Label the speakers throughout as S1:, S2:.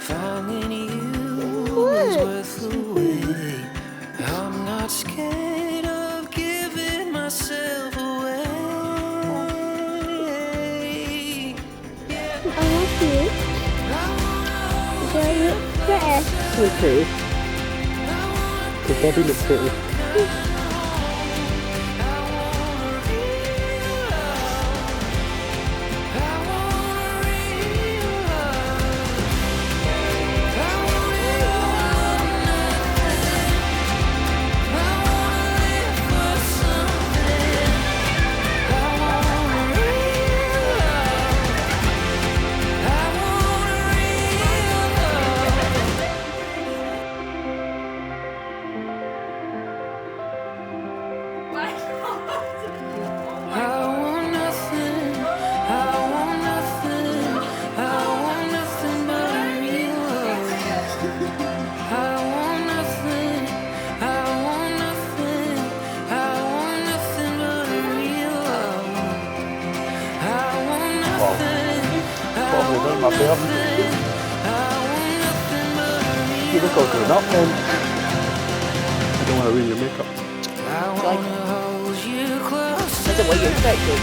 S1: Finding you is worth the wait. I'm not scared of giving myself away.
S2: I love you. Do I look pretty?
S3: Look pretty. Does Bobby look pretty? My baby. You look all grown up then. I don't want to ruin your makeup.
S2: Like, is it what you expected?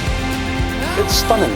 S3: It's stunning.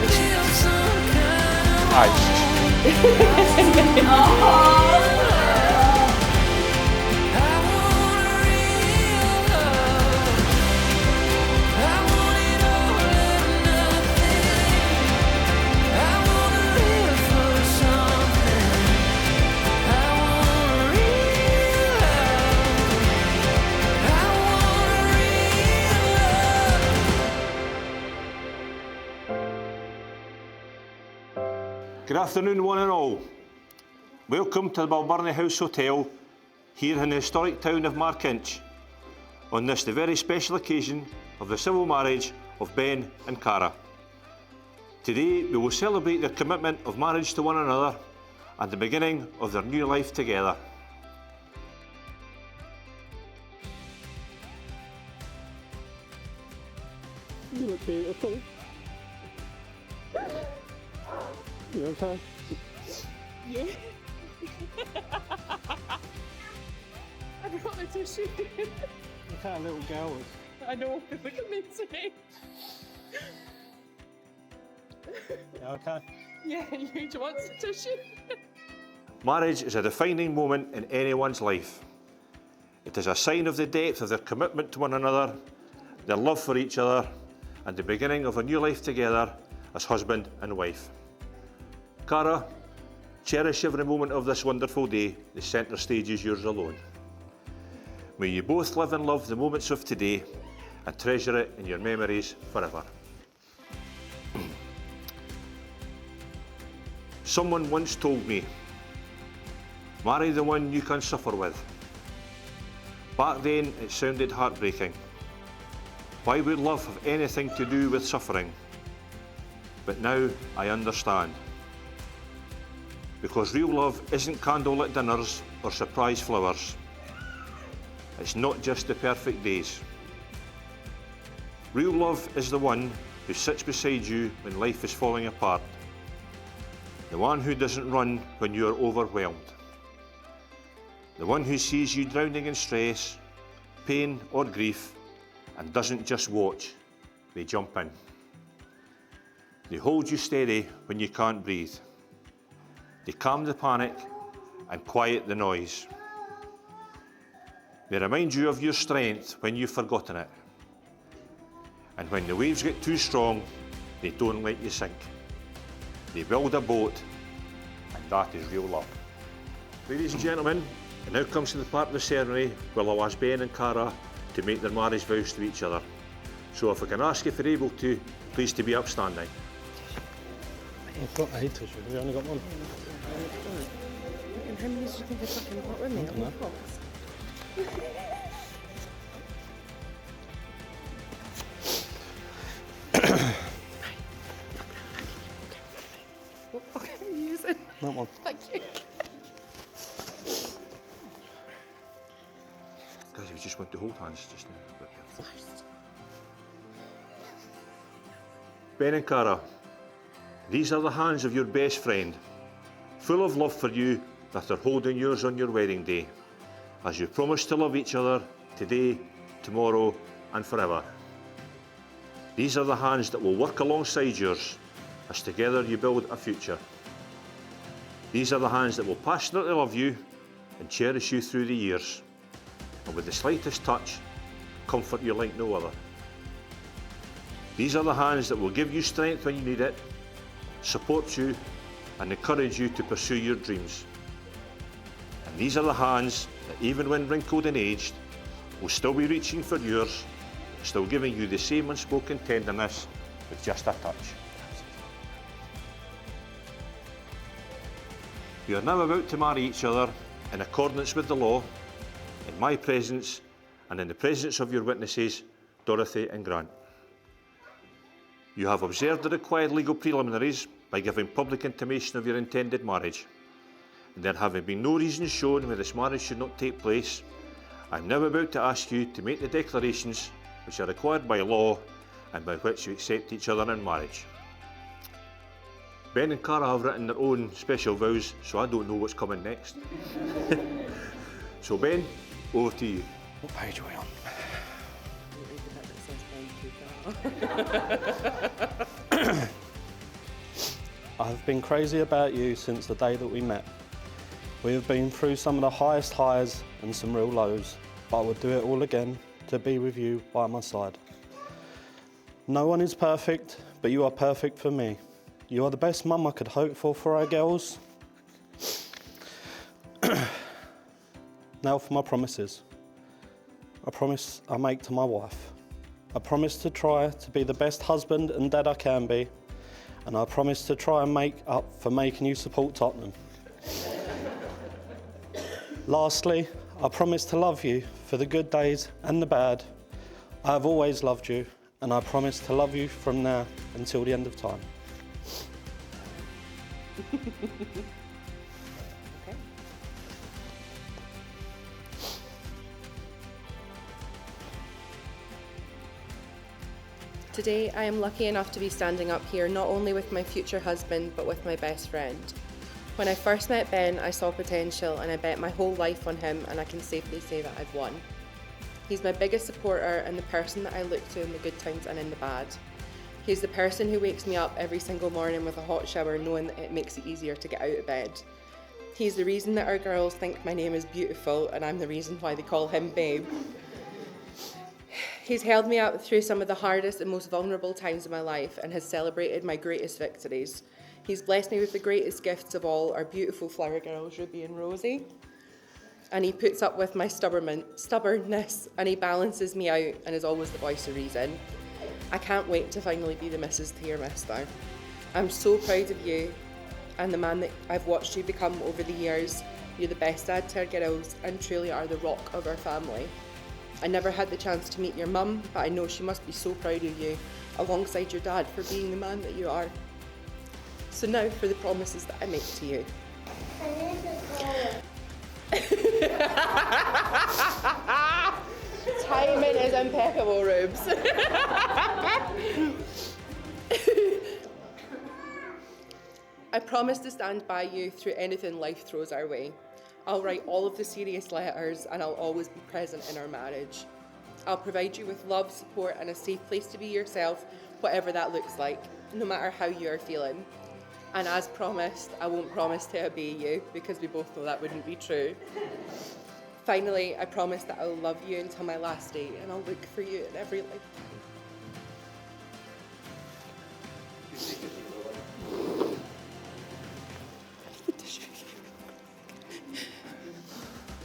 S4: Good afternoon, one and all. Welcome to the Balbirnie House Hotel, here in the historic town of Markinch, on this the very special occasion of the civil marriage of Ben and Cara. Today we will celebrate their commitment of marriage to one another and the beginning of their new life together.
S3: You look beautiful. You okay?
S5: Yeah. I brought the tissue.
S3: Look at a little girl.
S5: I know, look at me today.
S3: You okay?
S5: Yeah, you do want the tissue?
S4: Marriage is a defining moment in anyone's life. It is a sign of the depth of their commitment to one another, their love for each other, and the beginning of a new life together as husband and wife. Cara, cherish every moment of this wonderful day. The centre stage is yours alone. May you both live and love the moments of today and treasure it in your memories forever. Someone once told me, marry the one you can suffer with. Back then it sounded heartbreaking. Why would love have anything to do with suffering? But now I understand. Because real love isn't candlelit dinners or surprise flowers. It's not just the perfect days. Real love is the one who sits beside you when life is falling apart. The one who doesn't run when you are overwhelmed. The one who sees you drowning in stress, pain or grief and doesn't just watch, they jump in. They hold you steady when you can't breathe. They calm the panic and quiet the noise. They remind you of your strength when you've forgotten it. And when the waves get too strong, they don't let you sink. They build a boat, and that is real love. Ladies and gentlemen, it now comes to the part of the ceremony where I'll ask Ben and Cara to make their marriage vows to each other. So if I can ask if you're able to, please to be upstanding.
S3: I've got a tissue. Have you only got one?
S5: And how many do you think I fucking got with me?
S3: I don't know.
S5: Okay, use it.
S3: That one.
S5: Thank you.
S4: Guys, we just want to hold hands just now. Ben and Cara, these are the hands of your best friend, full of love for you that are holding yours on your wedding day, as you promise to love each other today, tomorrow and forever. These are the hands that will work alongside yours as together you build a future. These are the hands that will passionately love you and cherish you through the years, and with the slightest touch, comfort you like no other. These are the hands that will give you strength when you need it, support you and encourage you to pursue your dreams. And these are the hands that, even when wrinkled and aged, will still be reaching for yours, still giving you the same unspoken tenderness with just a touch. You are now about to marry each other in accordance with the law, in my presence and in the presence of your witnesses, Dorothy and Grant. You have observed the required legal preliminaries by giving public intimation of your intended marriage. And there having been no reason shown why this marriage should not take place, I am now about to ask you to make the declarations which are required by law and by which you accept each other in marriage. Ben and Cara have written their own special vows, so I don't know what's coming next. So Ben, over to you.
S3: What page are we on? I've been crazy about you since the day that we met. We have been through some of the highest highs and some real lows, but I would do it all again to be with you by my side. No one is perfect, but you are perfect for me. You are the best mum I could hope for our girls. Now for my promises. A promise I make to my wife. I promise to try to be the best husband and dad I can be, and I promise to try and make up for making you support Tottenham. Lastly, I promise to love you for the good days and the bad. I have always loved you, and I promise to love you from now until the end of time.
S5: Okay. Today, I am lucky enough to be standing up here not only with my future husband, but with my best friend. When I first met Ben, I saw potential and I bet my whole life on him, and I can safely say that I've won. He's my biggest supporter and the person that I look to in the good times and in the bad. He's the person who wakes me up every single morning with a hot shower, knowing that it makes it easier to get out of bed. He's the reason that our girls think my name is beautiful, and I'm the reason why they call him babe. He's held me up through some of the hardest and most vulnerable times of my life and has celebrated my greatest victories. He's blessed me with the greatest gifts of all, our beautiful flower girls, Ruby and Rosie. And he puts up with my stubbornness, and he balances me out and is always the voice of reason. I can't wait to finally be the Mrs. to your Mister. I'm so proud of you and the man that I've watched you become over the years. You're the best dad to our girls and truly are the rock of our family. I never had the chance to meet your mum, but I know she must be so proud of you, alongside your dad, for being the man that you are. So now for the promises that I make to you. Timing is impeccable, Rubes. I promise to stand by you through anything life throws our way. I'll write all of the serious letters and I'll always be present in our marriage. I'll provide you with love, support and a safe place to be yourself, whatever that looks like, no matter how you are feeling. And as promised, I won't promise to obey you because we both know that wouldn't be true. Finally, I promise that I'll love you until my last day and I'll look for you in every lifetime.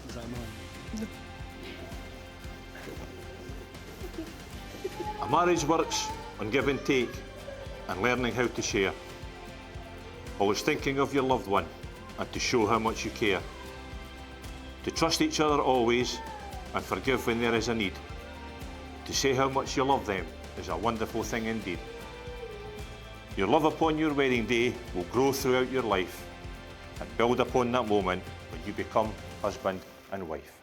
S3: Is that mine?
S4: A marriage works on give and take and learning how to share. Always thinking of your loved one and to show how much you care. To trust each other always and forgive when there is a need. To say how much you love them is a wonderful thing indeed. Your love upon your wedding day will grow throughout your life and build upon that moment when you become husband and wife.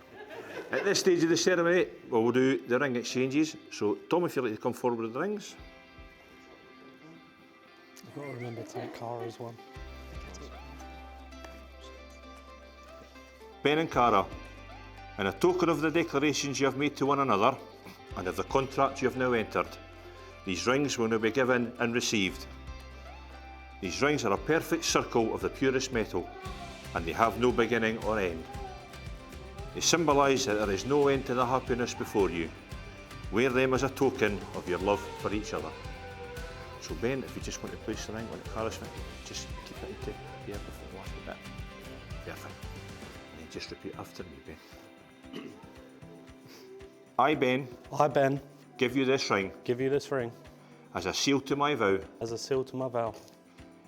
S4: At this stage of the ceremony, we'll do the ring exchanges. So, Tom, if you'd like to come forward with the rings.
S3: I've got to remember to take Cara's one.
S4: Ben and Cara, in a token of the declarations you have made to one another and of the contract you have now entered, these rings will now be given and received. These rings are a perfect circle of the purest metal, and they have no beginning or end. They symbolise that there is no end to the happiness before you. Wear them as a token of your love for each other. So Ben, if you just want to place the ring on the Cara's finger, just keep it into here before the last bit. Perfect. And then just repeat after me, Ben. I, Ben,
S3: I, Ben,
S4: give you this ring
S3: give you this ring
S4: as a seal to my vow.
S3: as a seal to my vow.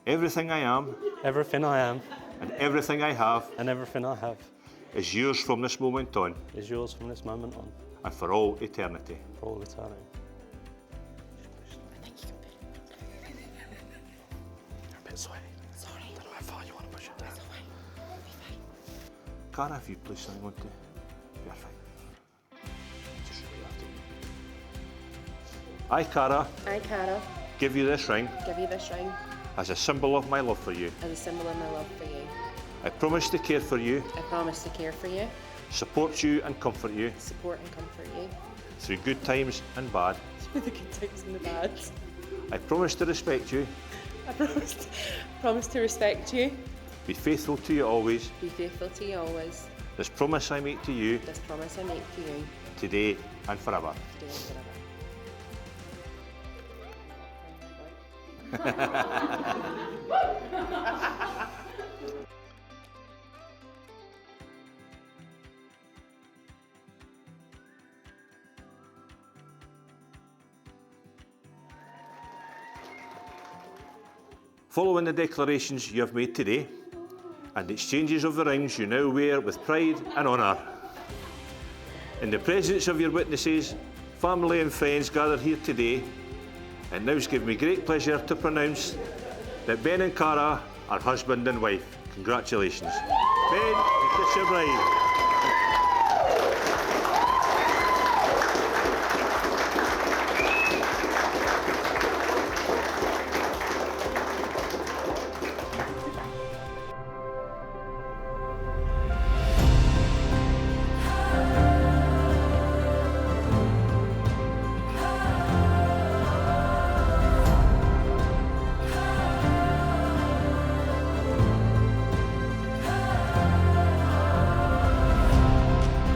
S4: Everything I am
S3: Everything I am
S4: and everything I have
S3: and everything I have
S4: is yours from this moment on
S3: is yours from this moment on,
S4: and for all eternity.
S3: for all eternity. You're a bit sweaty. Sorry. I don't know how far you want to push it down.
S4: Cara, if you place something onto. Perfect. Just repeat after me. I, Cara,
S5: I, Cara,
S4: give you this ring
S5: give you this ring
S4: as a symbol of my love for you.
S5: as a symbol of my love for you.
S4: I promise to care for you,
S5: I promise to care for you,
S4: support you and comfort you
S5: support and comfort you
S4: through good times and bad.
S5: through the good times and the bad.
S4: I promise to respect you,
S5: I promise to respect you,
S4: be faithful to you always.
S5: be faithful to you always.
S4: This promise I make to you
S5: This promise I make to you
S4: today and forever.
S5: today and forever.
S4: Following the declarations you have made today and exchanges of the rings you now wear with pride and honour, in the presence of your witnesses, family and friends gathered here today, it now gives me great pleasure to pronounce that Ben and Cara are husband and wife. Congratulations. Ben, kiss your bride.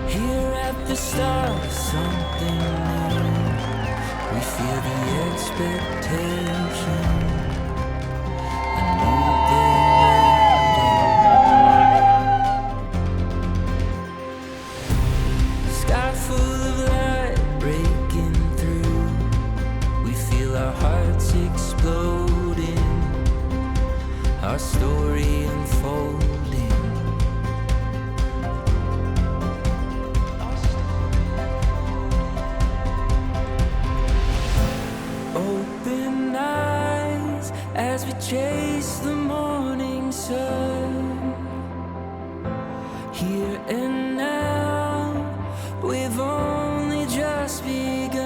S1: Here at the start of something new, we feel the expectation. A new day waiting. Sky full of light breaking through. We feel our hearts exploding, our story unfolding. Open eyes as we chase the morning sun. Here and now, we've only just begun.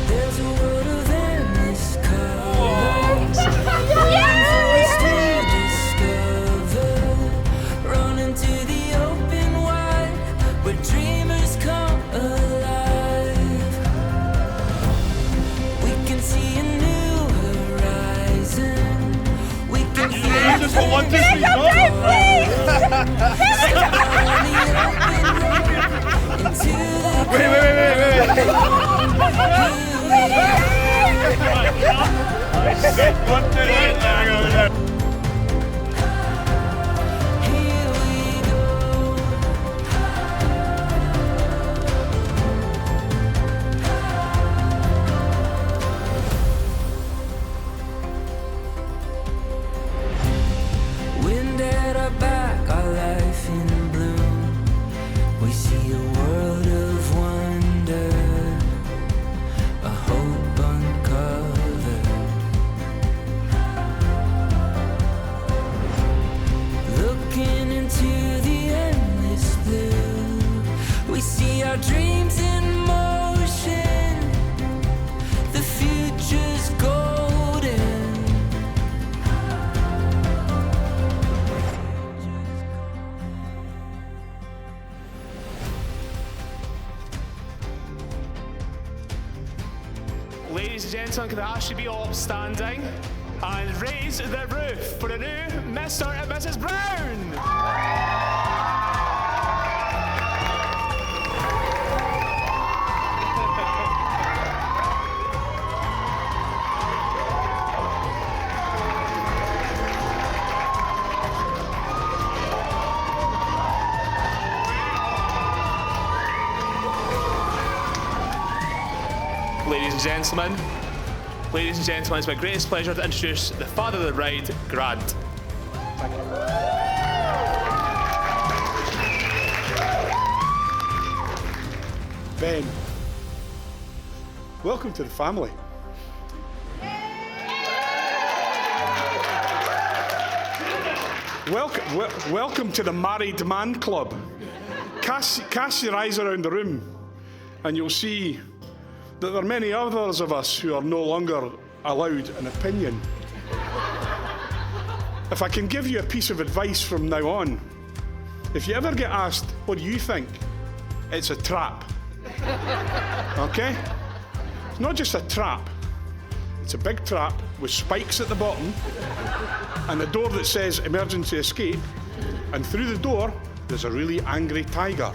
S1: There's a world of endless colors for us to discover. Running to the open wide, where dreamers come alive. We can see a new horizon. We can feel
S6: Just for 1, 2, 3, go! Wait. One, two, right there, go there.
S1: Here we go. Wind at our back, our life in bloom. We see a world of wonder, a hope uncovered.
S6: Ladies and gentlemen, can I ask you to be upstanding and raise the roof for the new Mr. and Mrs. Brown? Ladies and gentlemen, it's my greatest pleasure to introduce the father of the bride, Grant.
S7: Ben, welcome to the family. Welcome to the Married Man Club. Cast your eyes around the room and you'll see that there are many others of us who are no longer allowed an opinion. If I can give you a piece of advice from now on, if you ever get asked, what do you think? It's a trap. Okay? It's not just a trap. It's a big trap with spikes at the bottom and a door that says emergency escape, and through the door, there's a really angry tiger.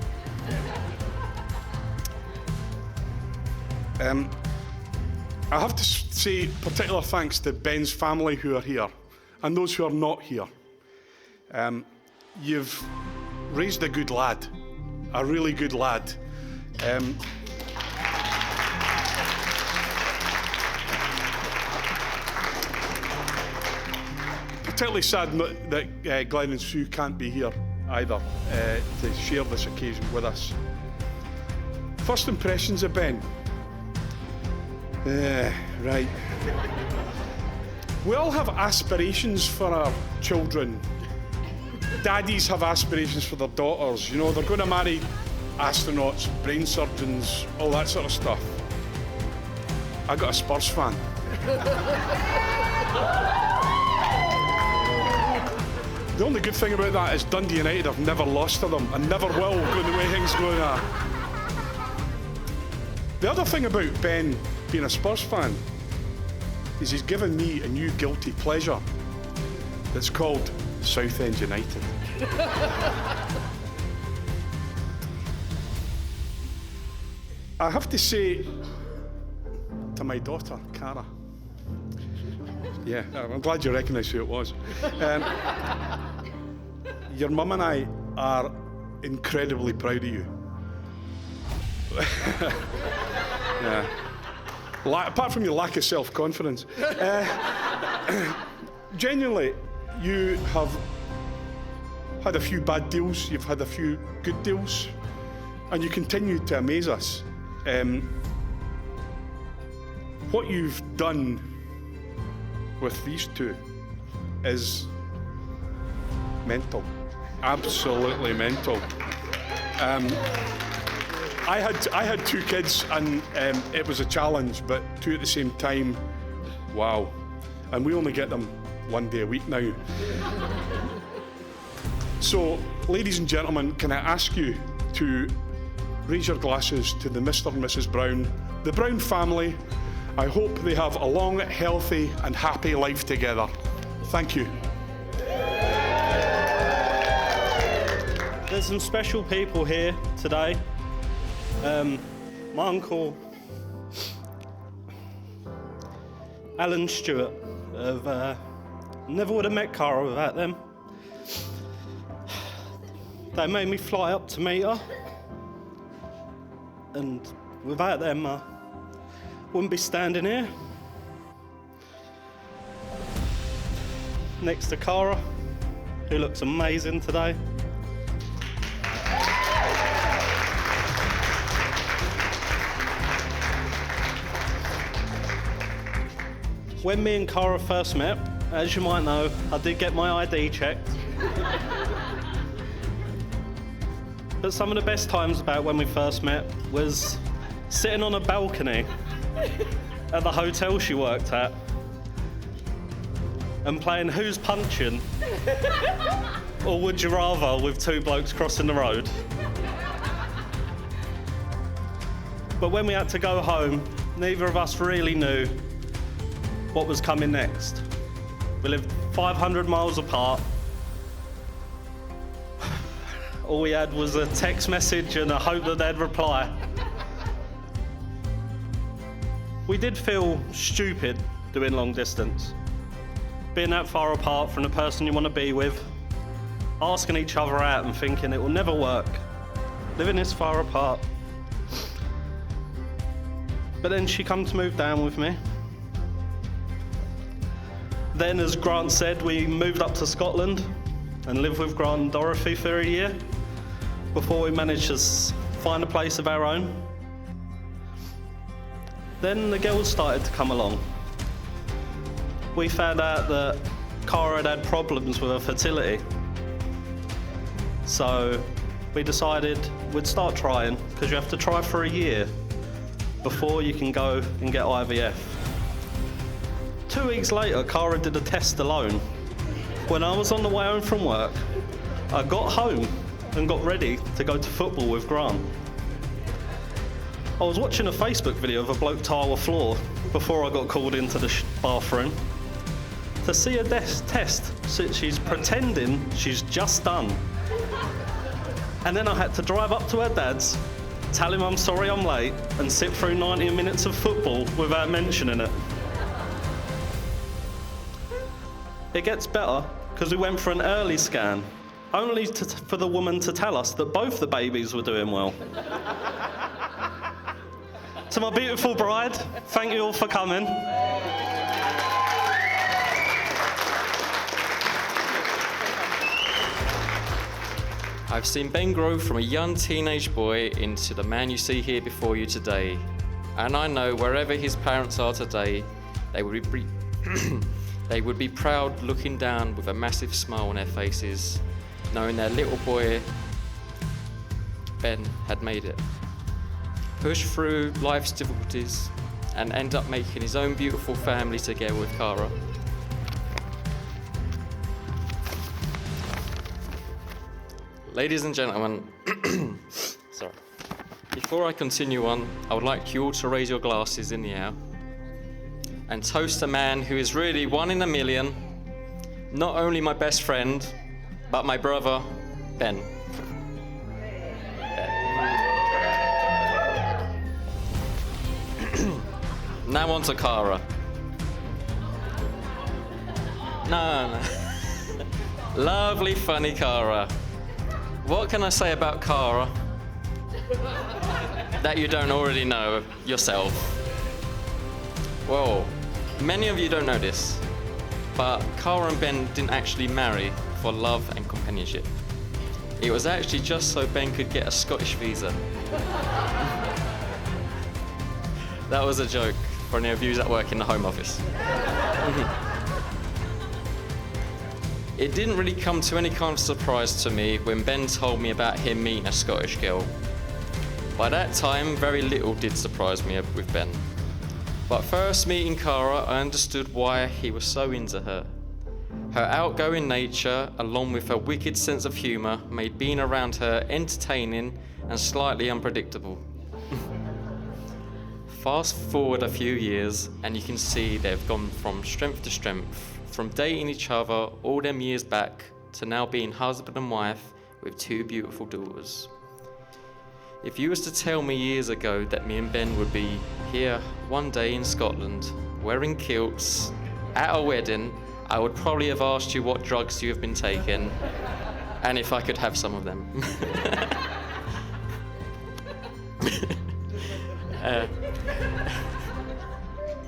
S7: I have to say particular thanks to Ben's family who are here and those who are not here. You've raised a good lad, a really good lad. Particularly sad that Glenn and Sue can't be here either to share this occasion with us. First impressions of Ben. Right. We all have aspirations for our children. Daddies have aspirations for their daughters. You know, they're going to marry astronauts, brain surgeons, all that sort of stuff. I got a Spurs fan. The only good thing about that is Dundee United have never lost to them and never will, going the way things go now. The other thing about Ben being a Spurs fan is he's given me a new guilty pleasure that's called Southend United. I have to say to my daughter, Cara, yeah, I'm glad you recognise who it was. Your mum and I are incredibly proud of you. Yeah. Apart from your lack of self-confidence. Genuinely, you have had a few bad deals, you've had a few good deals, and you continue to amaze us. What you've done with these two is mental. Absolutely mental. I had two kids and it was a challenge, but two at the same time, wow. And we only get them one day a week now. So, ladies and gentlemen, can I ask you to raise your glasses to the Mr. and Mrs. Brown, the Brown family. I hope they have a long, healthy and happy life together. Thank you.
S3: There's some special people here today. My uncle, Alan Stewart, never would have met Cara without them. They made me fly up to meet her, and without them, I wouldn't be standing here next to Cara, who looks amazing today. When me and Cara first met, as you might know, I did get my ID checked. But some of the best times about when we first met was sitting on a balcony at the hotel she worked at and playing Who's Punching or Would You Rather with two blokes crossing the road. But when we had to go home, neither of us really knew what was coming next. We lived 500 miles apart. All we had was a text message and a hope that they'd reply. We did feel stupid doing long distance. Being that far apart from the person you want to be with, asking each other out and thinking it will never work, living this far apart. But then she come to move down with me. Then, as Grant said, we moved up to Scotland and lived with Grant and Dorothy for a year before we managed to find a place of our own. Then the girls started to come along. We found out that Cara had problems with her fertility. So we decided we'd start trying, because you have to try for a year before you can go and get IVF. 2 weeks later, Cara did a test alone. When I was on the way home from work, I got home and got ready to go to football with Grant. I was watching a Facebook video of a bloke tile a floor before I got called into the bathroom to see a test she's pretending she's just done. And then I had to drive up to her dad's, tell him I'm sorry I'm late, and sit through 90 minutes of football without mentioning it. It gets better, because we went for an early scan, only for the woman to tell us that both the babies were doing well. To my beautiful bride, thank you all for coming.
S8: I've seen Ben grow from a young teenage boy into the man you see here before you today. And I know wherever his parents are today, they would be they would be proud looking down with a massive smile on their faces, knowing their little boy, Ben, had made it. Push through life's difficulties and end up making his own beautiful family together with Cara. Ladies and gentlemen, sorry. Before I continue on, I would like you all to raise your glasses in the air and toast a man who is really one in a million, not only my best friend, but my brother, Ben. Now on to Cara. No. Lovely, funny Cara. What can I say about Cara that you don't already know yourself? Well, many of you don't know this, but Cara and Ben didn't actually marry for love and companionship. It was actually just so Ben could get a Scottish visa. That was a joke for any of you that work in the Home Office. It didn't really come to any kind of surprise to me when Ben told me about him meeting a Scottish girl. By that time, very little did surprise me with Ben. But first meeting Cara, I understood why he was so into her. Her outgoing nature, along with her wicked sense of humour, made being around her entertaining and slightly unpredictable. Fast forward a few years, and you can see they've gone from strength to strength, from dating each other all them years back to now being husband and wife with 2 beautiful daughters. If you was to tell me years ago that me and Ben would be here one day in Scotland, wearing kilts, at a wedding, I would probably have asked you what drugs you have been taking, and if I could have some of them.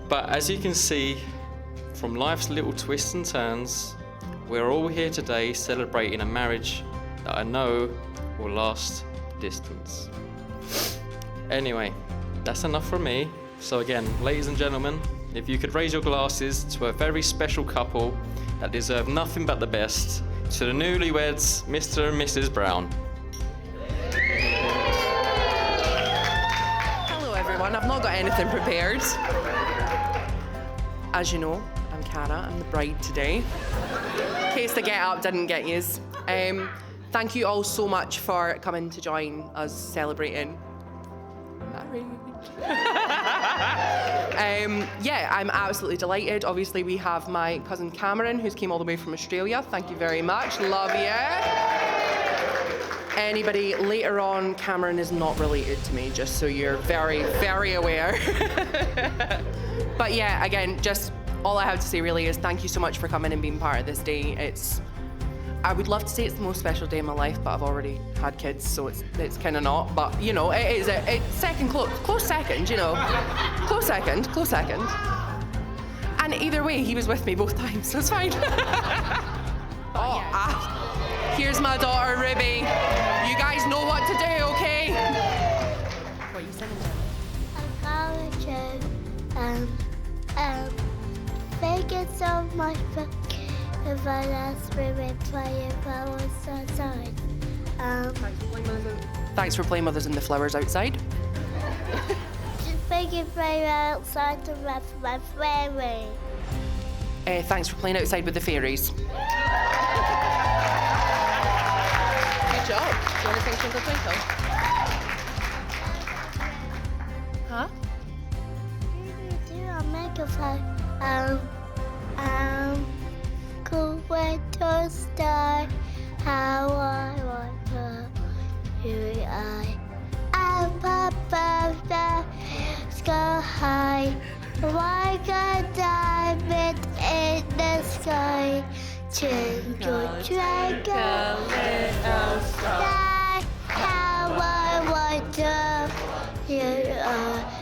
S8: But as you can see, from life's little twists and turns, we're all here today celebrating a marriage that I know will last distance. Anyway, that's enough from me. So again, ladies and gentlemen, if you could raise your glasses to a very special couple that deserve nothing but the best, to the newlyweds, Mr. and Mrs. Brown.
S5: Hello everyone, I've not got anything prepared. As you know, I'm Cara, I'm the bride today. In case the get up didn't get yous. Thank you all so much for coming to join us celebrating marriage. Yeah, I'm absolutely delighted. Obviously, we have my cousin Cameron, who's came all the way from Australia. Thank you very much. Love you. Anybody later on, Cameron is not related to me, just so you're very, very aware. But yeah, again, just all I have to say really is thank you so much for coming and being part of this day. I would love to say it's the most special day in my life, but I've already had kids, so it's kind of not. But, you know, it is a close second, you know. Close second. And either way, he was with me both times, so it's fine. Here's my daughter, Ruby. You guys know what to do, okay? What are you singing?
S9: Thank you so much for inviting us to play in flowers outside.
S5: Thanks for playing with us in the flowers outside.
S9: Thank you for playing outside to run for my family.
S5: Thanks for playing outside with the fairies. Good job. Do you want to sing Twinkle Twinkle? Huh?
S9: Do a microphone. Cool winter star, how I wonder who I am above the sky. Like a diamond in the sky. Twinkle, twinkle, little star, how I wonder who I am.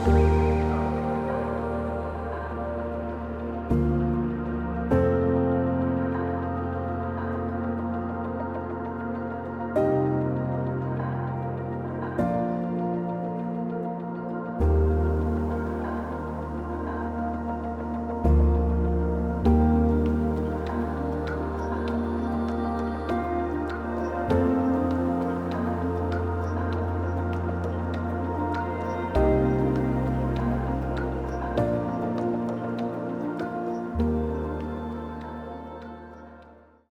S9: Thank you.